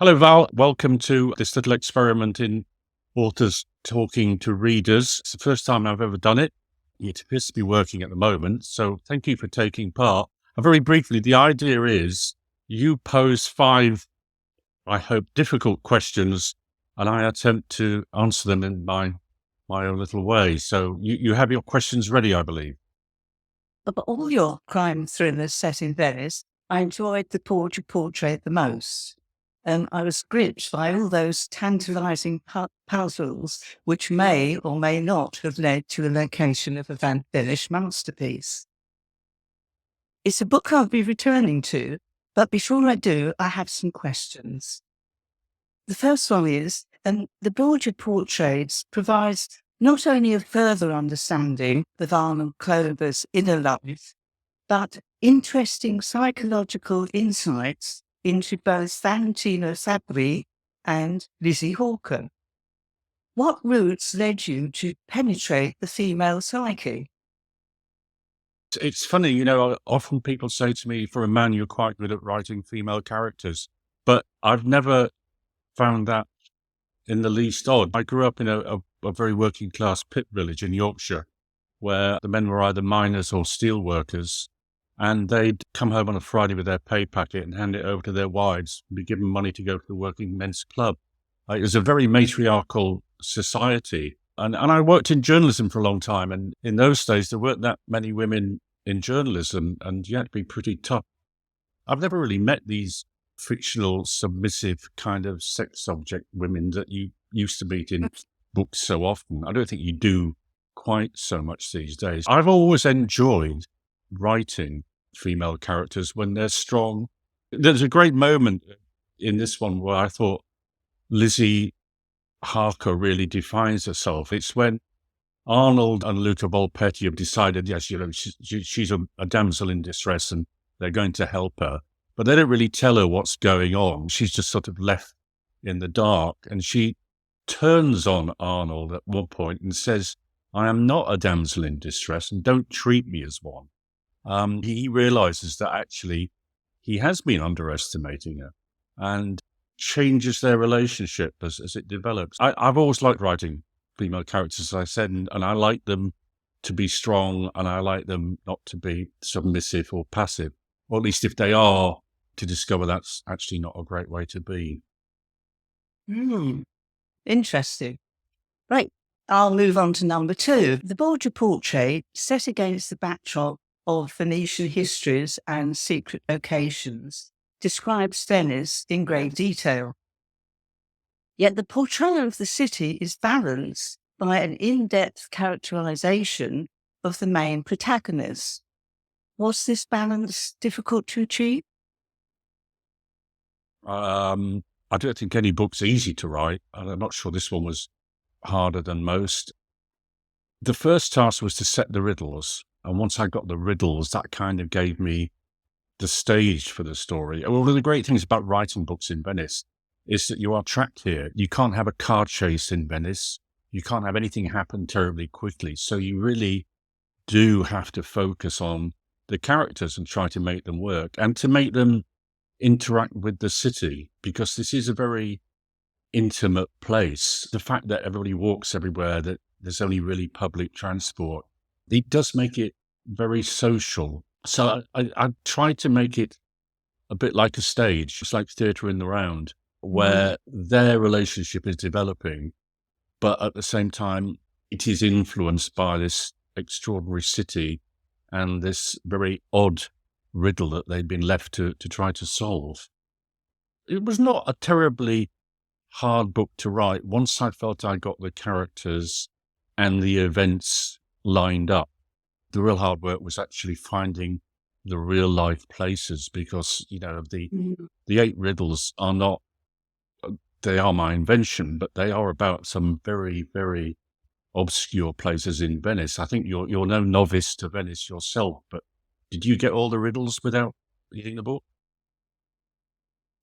Hello, Val. Welcome to this little experiment in authors talking to readers. It's the first time I've ever done it. It appears to be working at the moment, so thank you for taking part. And very briefly, the idea is you pose five, I hope, difficult questions, and I attempt to answer them in my own little way. So you have your questions ready, I believe. Of all your crime thrillers set in Venice, I enjoyed the Borgia Portrait the most. I was gripped by all those tantalising puzzles which may or may not have led to the location of a finished masterpiece. It's a book I'll be returning to, but before I do, I have some questions. The first one is, the Borgia Portraits provides not only a further understanding of Arnold Clover's inner life, but interesting psychological insights into both Valentino Sabri and Lizzie Hawker. What routes led you to penetrate the female psyche? It's funny, often people say to me, for a man, you're quite good at writing female characters, but I've never found that in the least odd. I grew up in a very working class pit village in Yorkshire, where the men were either miners or steel workers, and they'd come home on a Friday with their pay packet and hand it over to their wives and be given money to go to the working men's club. It was a very matriarchal society. And I worked in journalism for a long time, and in those days there weren't that many women in journalism, and you had to be pretty tough. I've never really met these fictional, submissive kind of sex object women that you used to meet in books so often. I don't think you do quite so much these days. I've always enjoyed writing female characters when they're strong. There's a great moment in this one where I thought Lizzie Harker really defines herself. It's when Arnold and Luca Volpetti have decided, yes, she's a damsel in distress and they're going to help her. But they don't really tell her what's going on. She's just sort of left in the dark. And she turns on Arnold at one point and says, I am not a damsel in distress and don't treat me as one. He realizes that actually he has been underestimating her and changes their relationship as it develops. I've always liked writing female characters, as I said, and I like them to be strong and I like them not to be submissive or passive, or at least if they are, to discover that's actually not a great way to be. Interesting. Right, I'll move on to number two. The Borgia Portrait, set against the backdrop of Venetian histories and secret locations, describes Venice in great detail. Yet the portrayal of the city is balanced by an in-depth characterization of the main protagonist. Was this balance difficult to achieve? I don't think any book's easy to write, and I'm not sure this one was harder than most. The first task was to set the riddles, and once I got the riddles, that kind of gave me the stage for the story. One of the great things about writing books in Venice is that you are trapped here. You can't have a car chase in Venice. You can't have anything happen terribly quickly. So you really do have to focus on the characters and try to make them work and to make them interact with the city, because this is a very intimate place. The fact that everybody walks everywhere, that there's only really public transport, it does make it very social. So I tried to make it a bit like a stage, just like theatre in the round, where their relationship is developing, but at the same time, it is influenced by this extraordinary city and this very odd riddle that they'd been left to try to solve. It was not a terribly hard book to write once I felt I got the characters and the events lined up. The real hard work was actually finding the real life places, because, the 8 riddles are not, they are my invention, but they are about some very, very obscure places in Venice. I think you're no novice to Venice yourself, but did you get all the riddles without reading the book?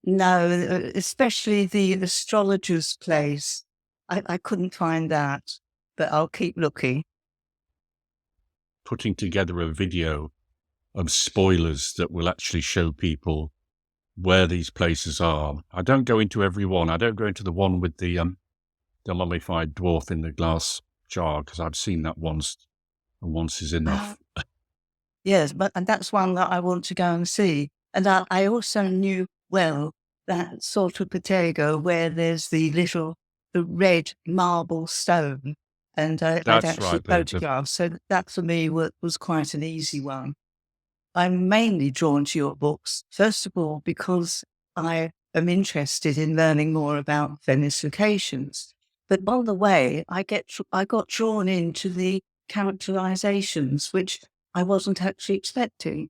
No, especially the astrologer's place. I couldn't find that, but I'll keep looking. Putting together a video of spoilers that will actually show people where these places are. I don't go into every one. I don't go into the one with the mummified dwarf in the glass jar, because I've seen that once, and once is Ah, enough. yes, and that's one that I want to go and see. And I also knew well that sort of Bottega where there's the red marble stone, and I'd That's actually right. The photographed. So that for me was quite an easy one. I'm mainly drawn to your books, first of all, because I am interested in learning more about Venice locations. But on the way, I got drawn into the characterizations, which I wasn't actually expecting.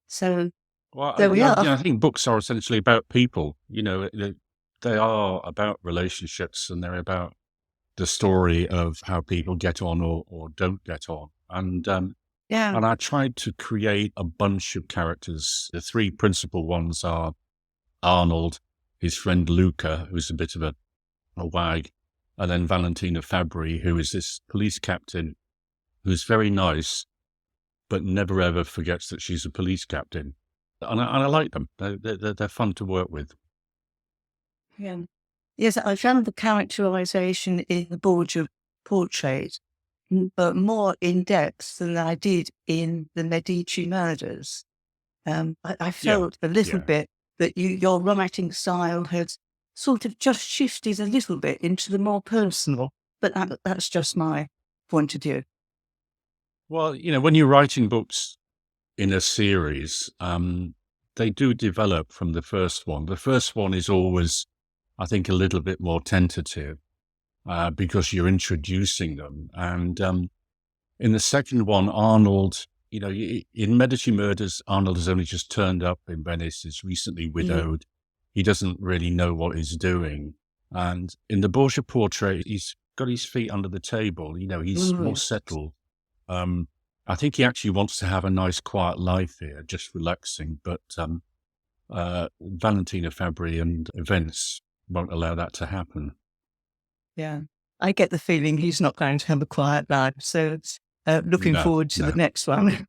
So Well, there we are. I think books are essentially about people. They are about relationships, and they're about the story of how people get on or don't get on. Yeah. And I tried to create a bunch of characters. The three principal ones are Arnold, his friend Luca, who's a bit of a wag, and then Valentina Fabri, who is this police captain who's very nice, but never ever forgets that she's a police captain. And I like them. They're fun to work with. Yeah. Yes, I found the characterization in the Borgia portrait but more in depth than I did in the Medici murders. I Yeah, felt a little yeah. bit that your writing style had sort of just shifted a little bit into the more personal, but that's just my point of view. Well, when you're writing books in a series, they do develop from the first one. The first one is always, I think, a little bit more tentative because you're introducing them. And in the second one, Arnold, in Medici Murders, Arnold has only just turned up in Venice, is recently Mm. widowed. He doesn't really know what he's doing. And in the Borgia portrait, he's got his feet under the table. He's more Mm. settled. Um, I think he actually wants to have a nice, quiet life here, just relaxing. But Valentina Fabri and events won't allow that to happen. Yeah. I get the feeling he's not going to have a quiet life. So looking No, forward to the no. next one.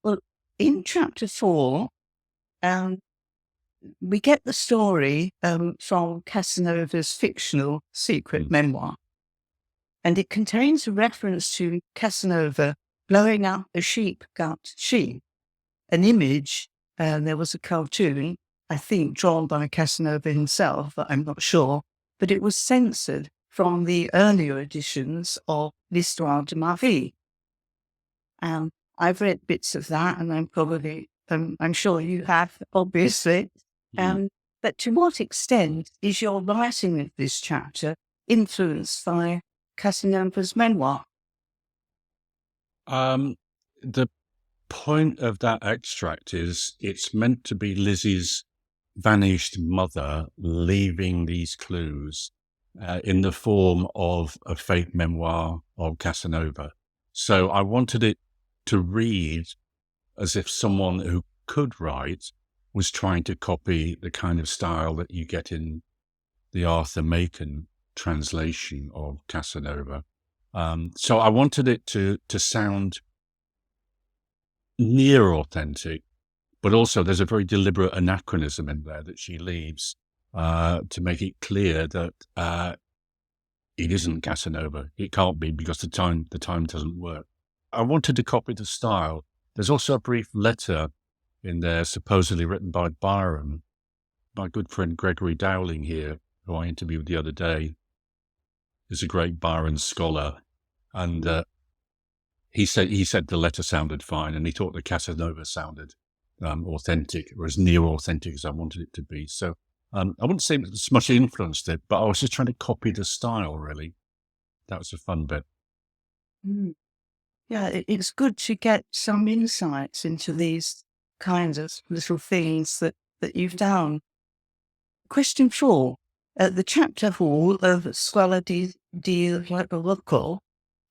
Well, in chapter 4, um, we get the story from Casanova's fictional secret Mm. memoir, and it contains a reference to Casanova blowing up a sheep-gut sheep, an image, and there was a cartoon, I think, drawn by Casanova himself, but I'm not sure, but it was censored from the earlier editions of L'Histoire de ma vie. I've read bits of that, and I'm sure you have, obviously. Mm. But to what extent is your writing of this chapter influenced by Casanova's memoir? The point of that extract is it's meant to be Lizzie's vanished mother leaving these clues in the form of a fake memoir of Casanova. So I wanted it to read as if someone who could write was trying to copy the kind of style that you get in the Arthur Machen translation of Casanova. So I wanted it to sound near authentic, but also there's a very deliberate anachronism in there that she leaves to make it clear that it isn't Casanova. It can't be, because the time doesn't work. I wanted to copy the style. There's also a brief letter in there, supposedly written by Byron. My good friend Gregory Dowling here, who I interviewed the other day, is a great Byron scholar, and he said the letter sounded fine, and he thought the Casanova sounded authentic, or as near authentic as I wanted it to be. So I wouldn't say it's much influenced it, but I was just trying to copy the style, really. That was a fun bit. Mm. Yeah, it's good to get some insights into these kinds of little things that you've done. Question 4. The chapter hall of Scuola di Rocco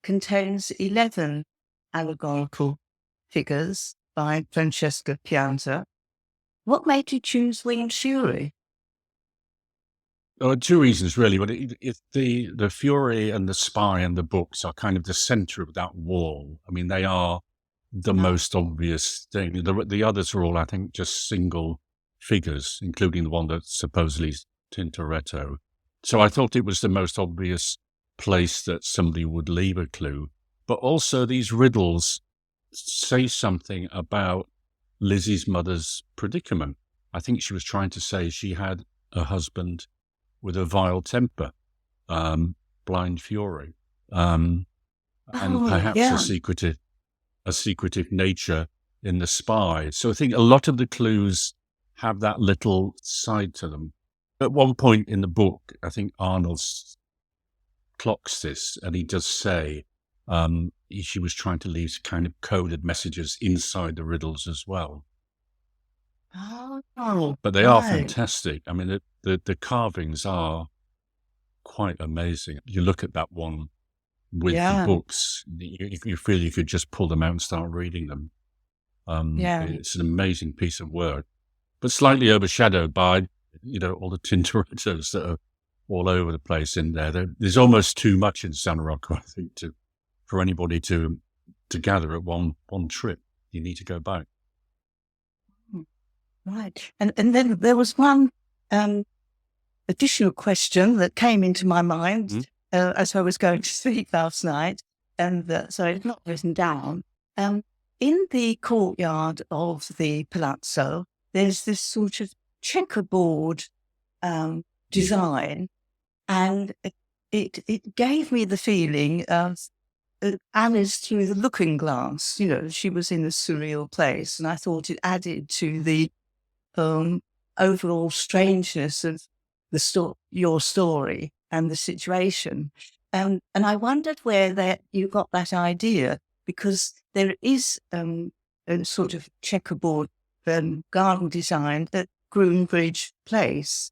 contains 11 allegorical figures by Francesca Pianza. What made you choose Winged Fury? Two reasons, really. But the Fury and the Spy and the books are kind of the center of that wall. I mean, they are the Ah, most obvious thing. The others are all, I think, just single figures, including the one that's supposedly Tintoretto. So I thought it was the most obvious place that somebody would leave a clue. But also these riddles say something about Lizzie's mother's predicament. I think she was trying to say she had a husband with a vile temper, blind fury, and perhaps a secretive nature in the spy. So I think a lot of the clues have that little side to them. At one point in the book, I think Arnold clocks this, and he does say she was trying to leave kind of coded messages inside the riddles as well. Oh, but they are fantastic. I mean, the carvings are quite amazing. You look at that one with the books, you feel you could just pull them out and start reading them. It's an amazing piece of work, but slightly overshadowed by, all the Tintorettos that are all over the place in there. There's almost too much in San Rocco, I think, for anybody to gather at one trip. You need to go back. Right. And then there was one additional question that came into my mind as I was going to sleep last night, and so it's not written down. In the courtyard of the palazzo, there's this sort of checkerboard design, and it gave me the feeling of Alice through the looking glass. She was in a surreal place, and I thought it added to the overall strangeness of your story and the situation. And I wondered where you got that idea, because there is a sort of checkerboard garden design at Groombridge Place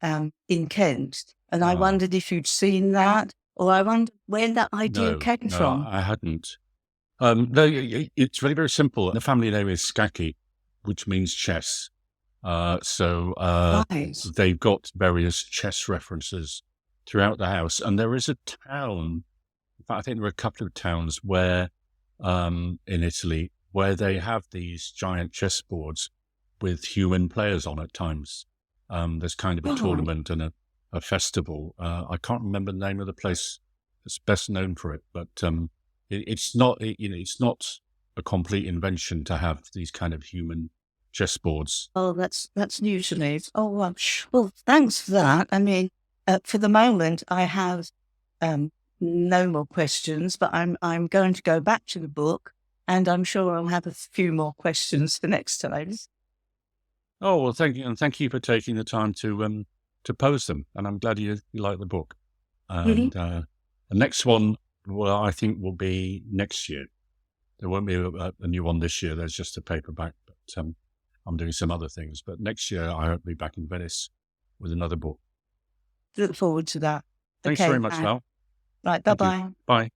in Kent. And I wondered if you'd seen that, or I wondered where that idea came from. I hadn't. No, it's very, very simple. The family name is Scacchi, which means chess. So they've got various chess references throughout the house. And there is a town, in fact, I think there are a couple of towns where, in Italy, where they have these giant chessboards with human players on at times. There's kind of a tournament and a festival. I can't remember the name of the place that's best known for it, but it's not a complete invention to have these kind of human chessboards. Oh, that's new to me. Oh, well, thanks for that. I mean, for the moment, I have no more questions, but I'm going to go back to the book, and I'm sure I'll have a few more questions for next time. Oh, well, thank you, and thank you for taking the time to pose them. And I'm glad you like the book. And the next one, well, I think will be next year. There won't be a new one this year. There's just a paperback, but I'm doing some other things. But next year, I hope to be back in Venice with another book. Look forward to that. Thanks very much, Val. Right, bye-bye. Bye.